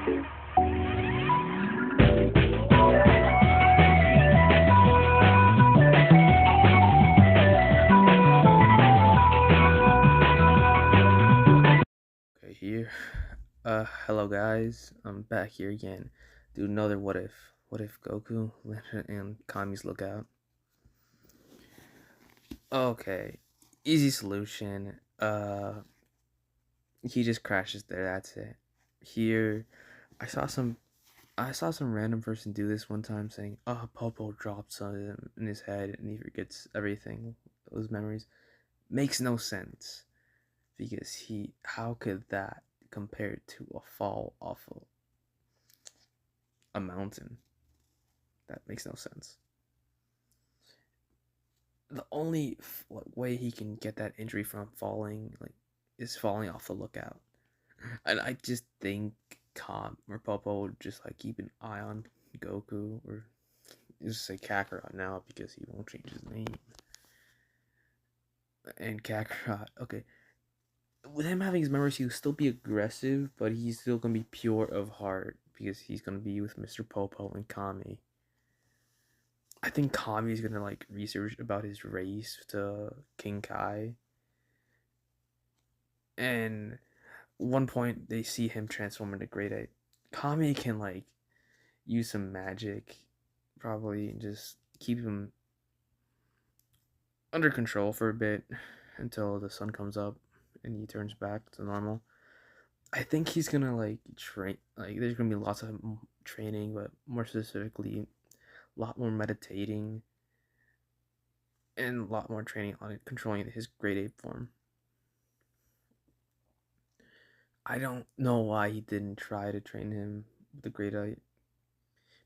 Okay, here. Hello guys. I'm back here again. Do another what if. What if Goku and Kami's lookout? Okay. Easy solution. He just crashes there, that's it. Here I saw some random person do this one time saying, "Oh, Popo dropped something in his head and he forgets everything, those memories." Makes no sense because he how could that compare to a fall off a mountain? That makes no sense. The only way he can get that injury from falling is falling off the lookout. And I just think Kam or Popo would just keep an eye on Goku, or just say Kakarot now because he won't change his name. And Kakarot, okay, with him having his memories, he'll still be aggressive, but he's still gonna be pure of heart because he's gonna be with Mr. Popo and Kami. I think Kami's gonna research about his race to King Kai, and one point they see him transform into Great Ape. Kami can use some magic, probably, and just keep him under control for a bit until the sun comes up and he turns back to normal. I think he's gonna train. There's gonna be lots of training, but more specifically, a lot more meditating and a lot more training on controlling his Great Ape form. I don't know why he didn't try to train him with the Great Ape.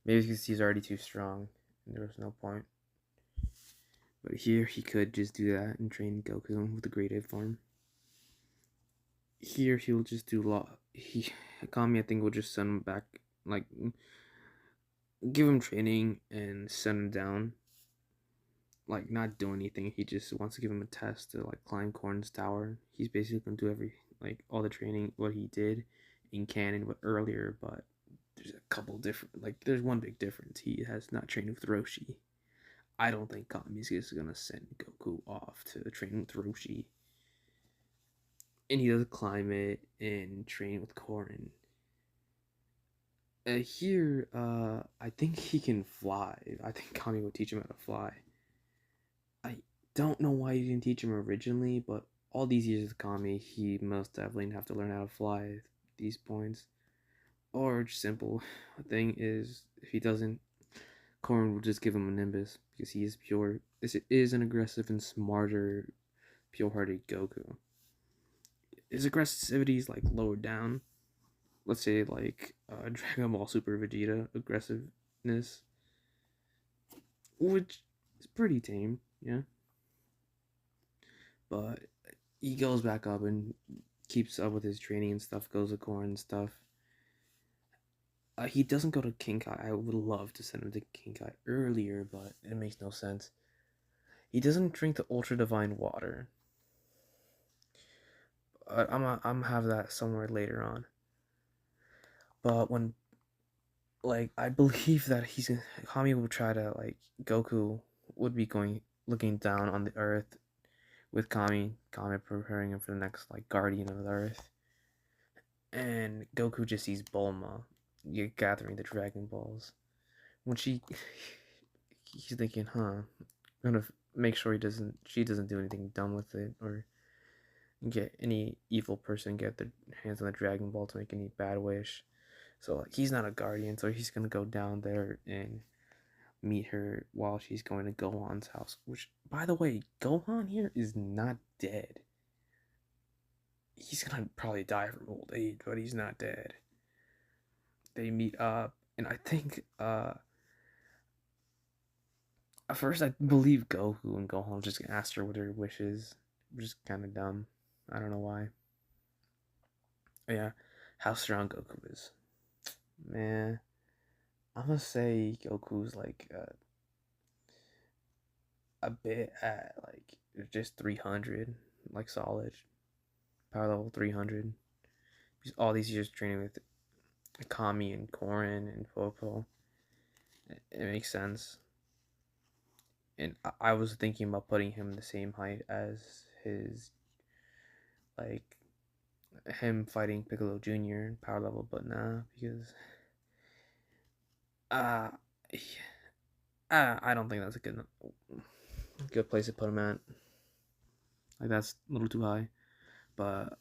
Maybe because he's already too strong and there was no point. But here he could just do that and train Goku with the Great Ape form. Here he'll just do a lot. Kami, I think, will just send him back, give him training and send him down. Not do anything. He just wants to give him a test to climb Corn's tower. He's basically gonna do all the training what he did in canon but earlier, but there's a couple different there's one big difference. He has not trained with Roshi. I don't think Kami's just gonna send Goku off to train with Roshi. And he does climb it and train with Korin. Here, I think he can fly. I think Kami would teach him how to fly. I don't know why he didn't teach him originally, but all these years with Kami, he most definitely have to learn how to fly at these points. Or just simple thing is, if he doesn't, Korin will just give him a Nimbus because he is pure. This is an aggressive and smarter, pure-hearted Goku. His aggressivity is lowered down. Let's say Dragon Ball Super Vegeta aggressiveness, which is pretty tame, yeah. But he goes back up and keeps up with his training and stuff. Goes to Corn and stuff. He doesn't go to King Kai. I would love to send him to King Kai earlier, but it makes no sense. He doesn't drink the Ultra Divine Water. I'm have that somewhere later on. But when I believe that Kami will try to Goku would be looking down on the Earth with Kami preparing him for the next Guardian of the Earth, and Goku just sees Bulma gathering the Dragon Balls. When he's thinking, I'm gonna make sure she doesn't do anything dumb with it or get any evil person get their hands on the Dragon Ball to make any bad wish. So he's not a guardian, so he's gonna go down there and meet her while she's going to Gohan's house. Which, by the way, Gohan here is not dead. He's gonna probably die from old age, but he's not dead. They meet up, and I think at first I believe Goku and Gohan just asked her what her wishes, which is kind of dumb. I don't know why. But yeah, how strong Goku is, man. I'm gonna say Goku's a bit at just 300, solid power level 300. He's all these years training with Kami and Korin and Popo. It makes sense. And I was thinking about putting him the same height as his, like, him fighting Piccolo Jr. in power level, but nah, because uh, I don't think that's a good place to put him at. Like that's a little too high. But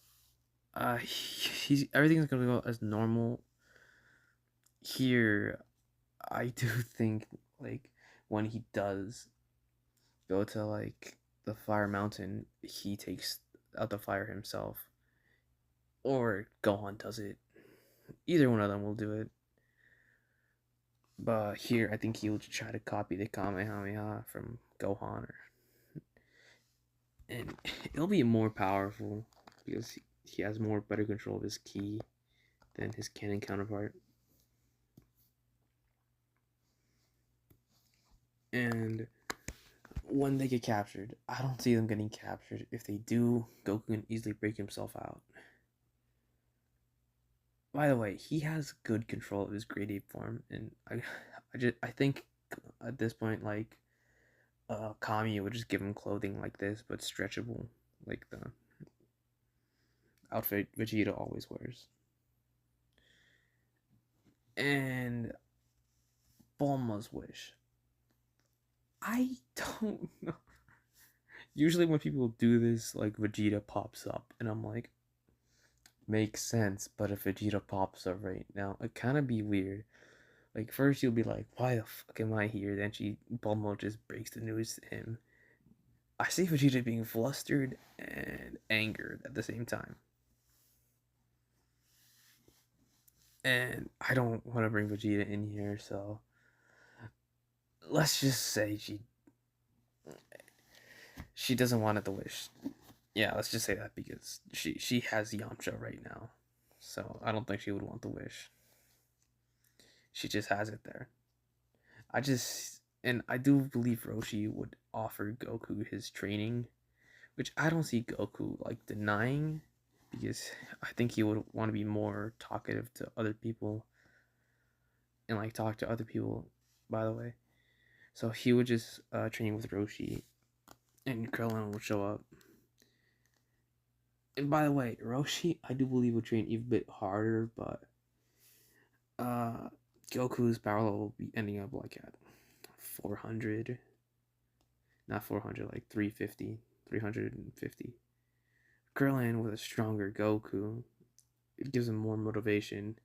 he's everything's gonna go as normal here. I do think like when he does go to like the fire mountain, he takes out the fire himself, or Gohan does it. Either one of them will do it. But here, I think he will try to copy the Kamehameha from Gohan, and it'll be more powerful because he has more better control of his ki than his canon counterpart. And when they get captured, I don't see them getting captured. If they do, Goku can easily break himself out. By the way, he has good control of his grade 8 form, and I think at this point, like, Kami would just give him clothing like this, but stretchable, like the outfit Vegeta always wears. And Bulma's wish. I don't know. Usually when people do this, like Vegeta pops up, and I'm like, makes sense. But if Vegeta pops up right now, it kind of be weird. Like first you'll be like, why the fuck am I here? Then Bulma just breaks the news to him. I see Vegeta being flustered and angered at the same time. And I don't want to bring Vegeta in here, so let's just say she doesn't want it to wish. Yeah, let's just say that because she has Yamcha right now, so I don't think she would want the wish. She just has it there. I do believe Roshi would offer Goku his training, which I don't see Goku like denying, because I think he would want to be more talkative to other people and like talk to other people. By the way, so he would just train with Roshi, and Krillin would show up. And by the way, Roshi, I do believe would train even a bit harder, but uh, Goku's power level will be ending up like at 400, not 400, like 350, 350. Krillin with a stronger Goku, it gives him more motivation.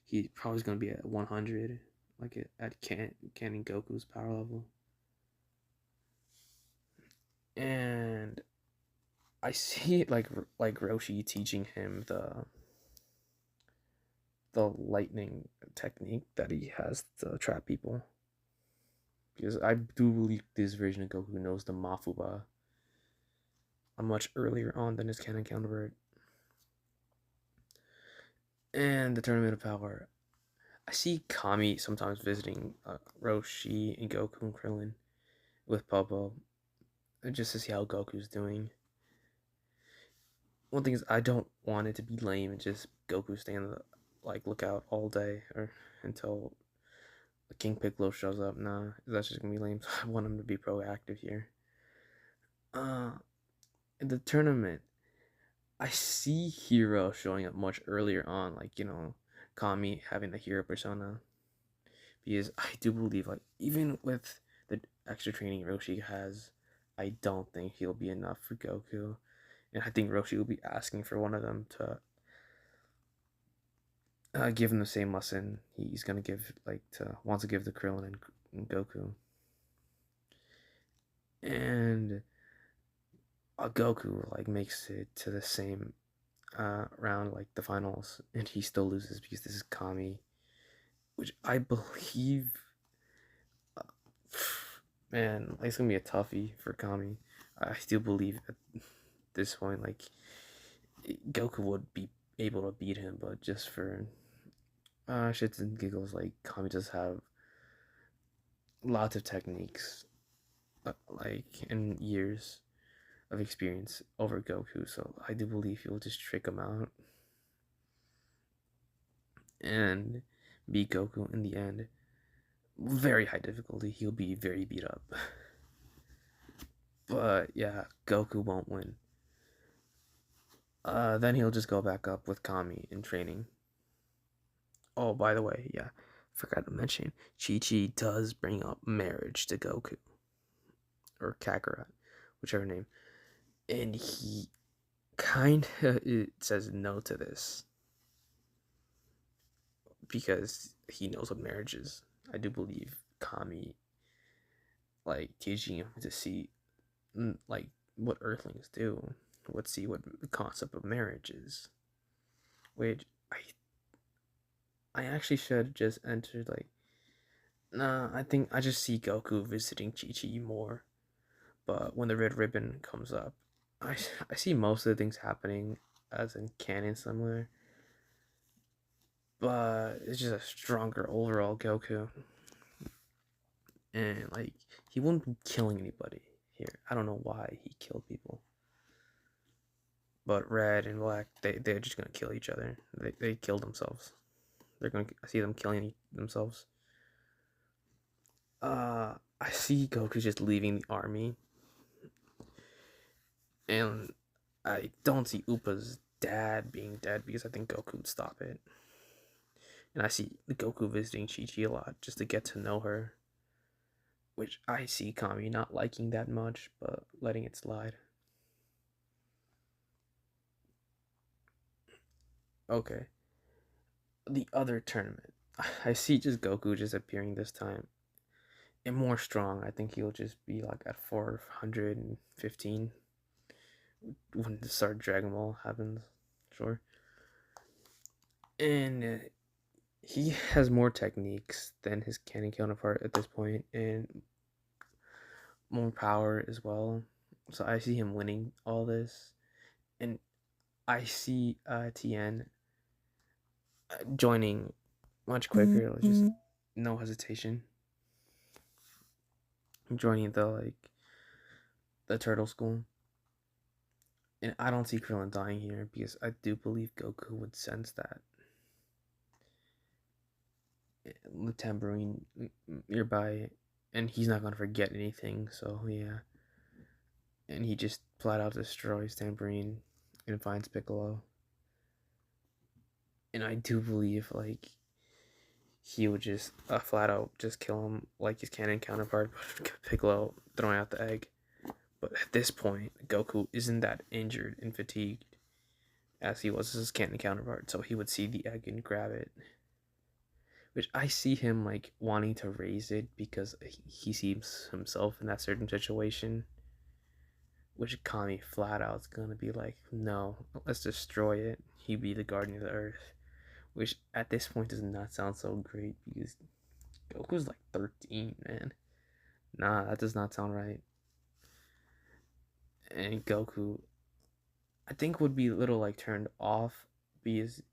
He probably going to be at 100, like at Canon Goku's power level. And I see it like Roshi teaching him the lightning technique that he has to trap people. Because I do believe this version of Goku knows the Mafuba much earlier on than his canon counterpart. And the Tournament of Power. I see Kami sometimes visiting Roshi and Goku and Krillin with Popo just to see how Goku's doing. One thing is, I don't want it to be lame and just Goku staying on the lookout all day or until King Piccolo shows up. Nah, that's just gonna be lame. So I want him to be proactive here. In the tournament, I see Hero showing up much earlier on, like Kami having the hero persona, because I do believe even with the extra training Roshi has, I don't think he'll be enough for Goku, and I think Roshi will be asking for one of them to give him the same lesson he's gonna give wants to give to Krillin and Goku, and Goku makes it to the same round, like the finals, and he still loses because this is Kami, which I believe, uh, man, it's gonna be a toughie for Kami. I still believe at this point, Goku would be able to beat him, but just for shits and giggles, Kami does have lots of techniques, in years of experience over Goku, so I do believe he will just trick him out. and beat Goku in the end. Very high difficulty. He'll be very beat up. But yeah, Goku won't win. Then he'll just go back up with Kami in training. Oh, by the way, yeah, forgot to mention, Chi Chi does bring up marriage to Goku or Kakarot, whichever name, and he kind of says no to this because he knows what marriage is. I do believe Kami like teaching him to see like what Earthlings do, what see what the concept of marriage is. Which I actually should have just entered like nah. I think I just see Goku visiting Chi Chi more. But when the red ribbon comes up, I I see most of the things happening as in canon somewhere. But it's just a stronger overall Goku, and like he wouldn't be killing anybody here. I don't know why he killed people. But red and black, they're just gonna kill each other. They kill themselves. They're gonna I see them killing themselves. I see Goku just leaving the army, and I don't see Upa's dad being dead because I think Goku would stop it. And I see Goku visiting Chi Chi a lot just to get to know her, which I see Kami not liking that much, but letting it slide. Okay, the other tournament. I see just Goku just appearing this time and more strong. I think he'll just be like at 415 when the start Dragon Ball happens. Sure. And he has more techniques than his canon counterpart at this point, and more power as well. So I see him winning all this, and I see Tien joining much quicker. Just no hesitation, joining the turtle school. And I don't see Krillin dying here because I do believe Goku would sense that the tambourine nearby, and he's not gonna forget anything. So yeah, and he just flat out destroys tambourine and finds Piccolo. And I do believe like he would just flat out just kill him like his canon counterpart, Piccolo throwing out the egg. But at this point, Goku isn't that injured and fatigued as he was his canon counterpart, so he would see the egg and grab it. Which I see him like wanting to raise it because he sees himself in that certain situation. Which Kami flat out is gonna be like, no, let's destroy it. He be the guardian of the earth. Which at this point does not sound so great because Goku's like 13, man. Nah, that does not sound right. And Goku, I think, would be a little like turned off because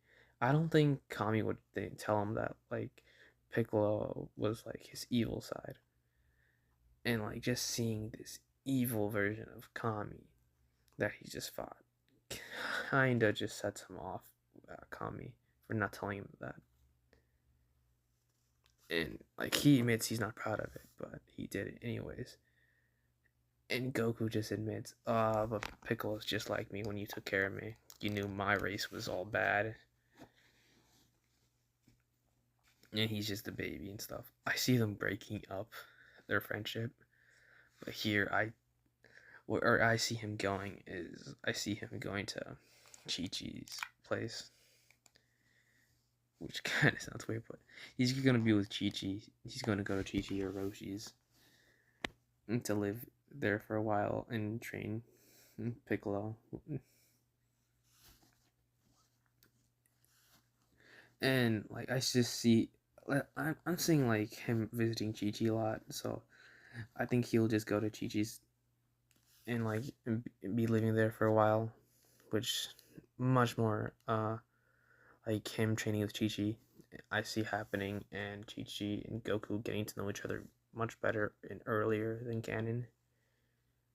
I don't think Kami would tell him that like Piccolo was like his evil side, and like just seeing this evil version of Kami that he just fought kinda just sets him off, Kami, for not telling him that. And like he admits he's not proud of it, but he did it anyways. And Goku just admits, but Piccolo's just like me when you took care of me. You knew my race was all bad. And he's just a baby and stuff. I see them breaking up their friendship. But here where I see him going is I see him going to Chi Chi's place. Which kind of sounds weird, but he's gonna be with Chi Chi. He's gonna go to Chi Chi or Roshi's to live there for a while and train Piccolo. And like I just see, I'm seeing like him visiting Chi Chi a lot, so I think he'll just go to Chi Chi's and like be living there for a while, which much more like him training with Chi Chi I see happening, and Chi Chi and Goku getting to know each other much better and earlier than canon,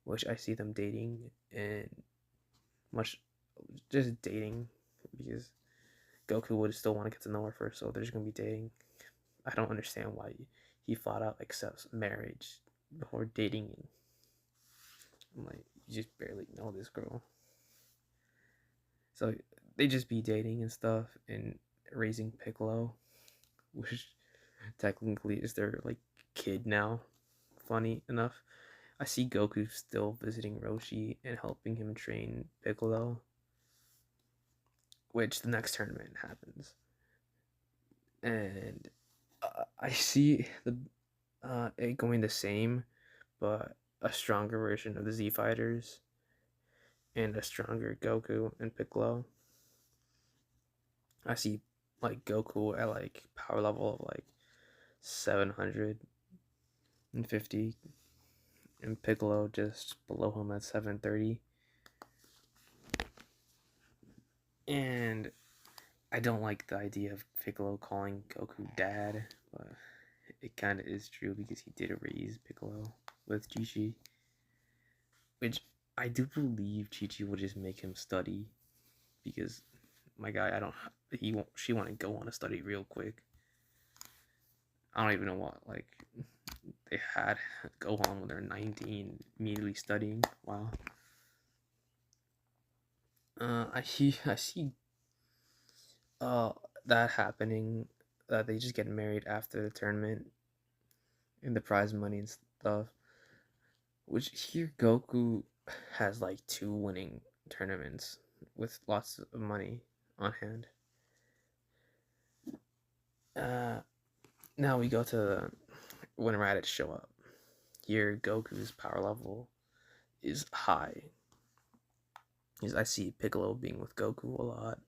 which I see them dating and much just dating because Goku would still want to get to know her first, so they're just gonna be dating. I don't understand why he flat out accepts marriage before dating. I'm like, you just barely know this girl. So they just be dating and stuff and raising Piccolo, which technically is their like kid now. Funny enough, I see Goku still visiting Roshi and helping him train Piccolo, which the next tournament happens, and I see the it going the same, but a stronger version of the Z Fighters and a stronger Goku and Piccolo. I see like Goku at like power level of like 750 and Piccolo just below him at 730. And I don't like the idea of Piccolo calling Goku dad, but it kind of is true because he did raise Piccolo with Chi-Chi, which I do believe Chi-Chi will just make him study because my guy, I don't, he won't, she want to go on a study real quick. I don't even know what, like, they had Gohan when they're 19 immediately studying. Wow. I see uh that happening, that they just get married after the tournament and the prize money and stuff. Which here Goku has like 2 winning tournaments with lots of money on hand. Uh Now we go to when Raditz show up. Here Goku's power level is high. I see Piccolo being with Goku a lot.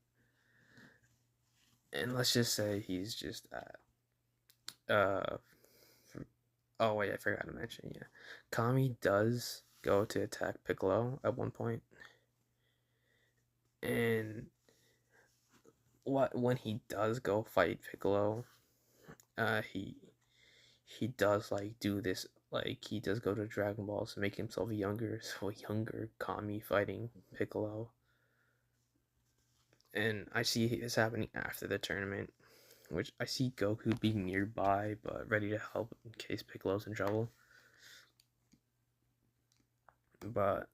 And let's just say he's just at oh wait, I forgot to mention, yeah. Kami does go to attack Piccolo at one point. And when he does go fight Piccolo, he does like do this, like he does go to Dragon Balls to make himself younger, so younger Kami fighting Piccolo. And I see this happening after the tournament, which I see Goku being nearby but ready to help in case Piccolo's in trouble. But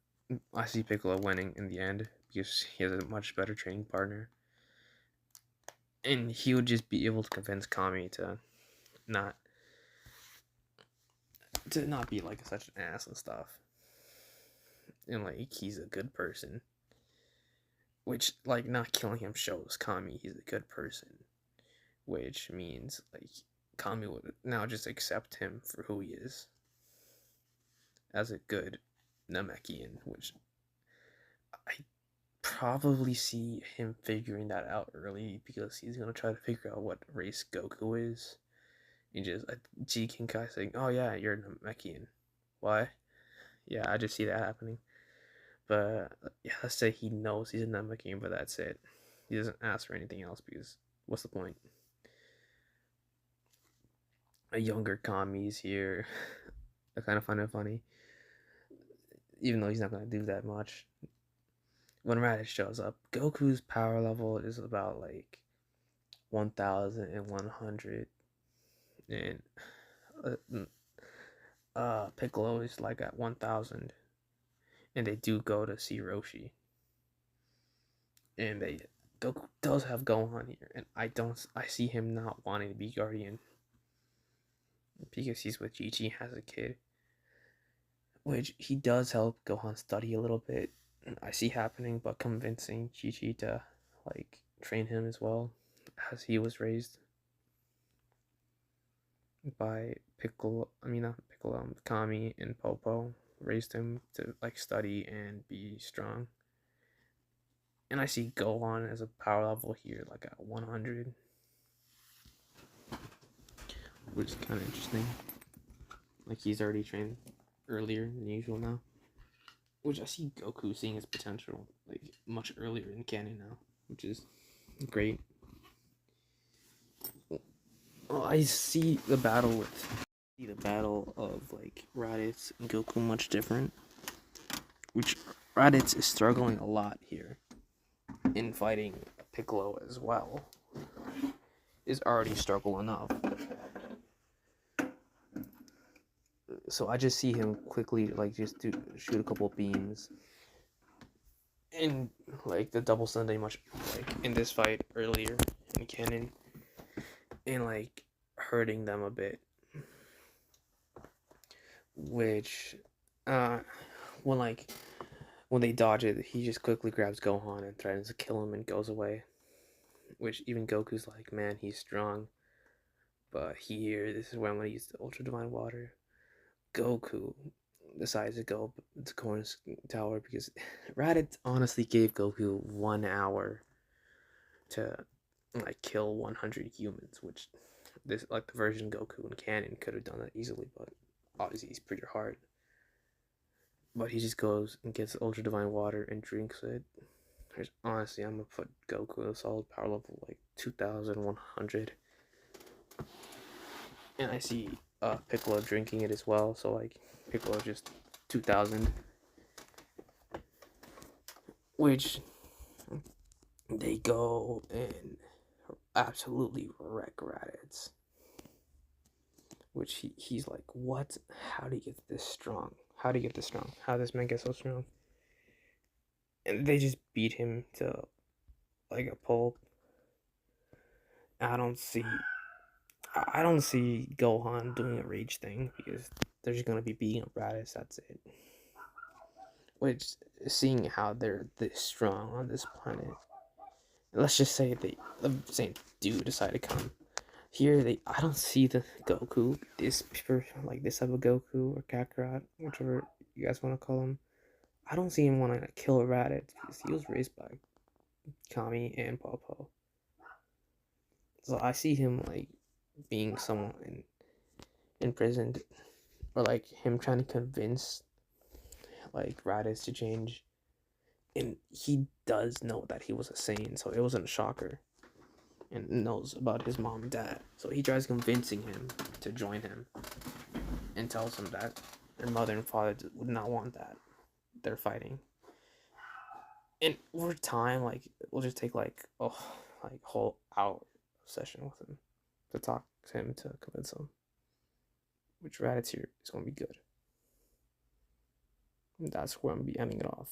I see Piccolo winning in the end because he has a much better training partner. And he would just be able to convince Kami to not be like such an ass and stuff. And like he's a good person. Which like not killing him shows Kami he's a good person. Which means like Kami would now just accept him for who he is. As a good Namekian, which I probably see him figuring that out early because he's gonna try to figure out what race Goku is. And just G Kinkai saying, "Oh yeah, you're a Namekian." Why? Yeah, I just see that happening. But yeah, let's say he knows he's a Namekian, but that's it. He doesn't ask for anything else because what's the point? A younger Kami's here. I kind of find it funny, even though he's not gonna do that much. When Raditz shows up, Goku's power level is about like 1,100, and Piccolo is like at 1,000, and they do go to see Roshi, and Goku does have Gohan here, and I see him not wanting to be Guardian because he's with Chi-Chi, has a kid, which he does help Gohan study a little bit. I see happening, but convincing Chi-Chi to like train him as well, as he was raised by Piccolo. I mean not Piccolo, Kami and Popo raised him to like study and be strong. And I see Gohan as a power level here, like at 100, which is kind of interesting. Like he's already trained earlier than usual now, which I see Goku seeing his potential like much earlier in canon now, which is great. Well, I see the battle of like Raditz and Goku much different, which Raditz is struggling a lot here in fighting Piccolo as well. is already struggle enough. So I just see him quickly like just shoot a couple beams, and like the double Sunday much like in this fight earlier in canon, and like hurting them a bit, which uh when like when they dodge it, he just quickly grabs Gohan and threatens to kill him and goes away. Which even Goku's like, man, he's strong. But here, this is where I'm gonna use the Ultra Divine Water. Goku decides to go to Corn's Tower because Raditz honestly gave Goku 1 hour to like kill 100 humans, which this like the version Goku in canon could have done that easily, but obviously he's pretty hard. But he just goes and gets Ultra Divine Water and drinks it. Honestly, I'm gonna put Goku at a solid power level like 2,100, and I see Piccolo drinking it as well. So like Piccolo just 2,000, which they go and absolutely wreck Raditz. Which he's like, what? How do you get this strong? How do you get this strong? How does this man get so strong? And they just beat him to like a pulp. I don't see I don't see Gohan doing a rage thing because they're just gonna be beating up Raditz. That's it. Which, seeing how they're this strong on this planet, let's just say the same dude decide to come here. I don't see the Goku, this like this type of Goku or Kakarot, whichever you guys want to call him. I don't see him want to kill Raditz because he was raised by Kami and Popo. So I see him like being someone imprisoned, or like him trying to convince like Raditz to change. And he does know that he was a Saiyan, so it wasn't a shocker. And knows about his mom and dad. So he tries convincing him to join him and tells him that their mother and father would not want that. They're fighting. And over time, like, we'll just take like whole hour session with him to talk to him to convince him. Which Raditz here is going to be good. And that's where I'm going to be ending it off.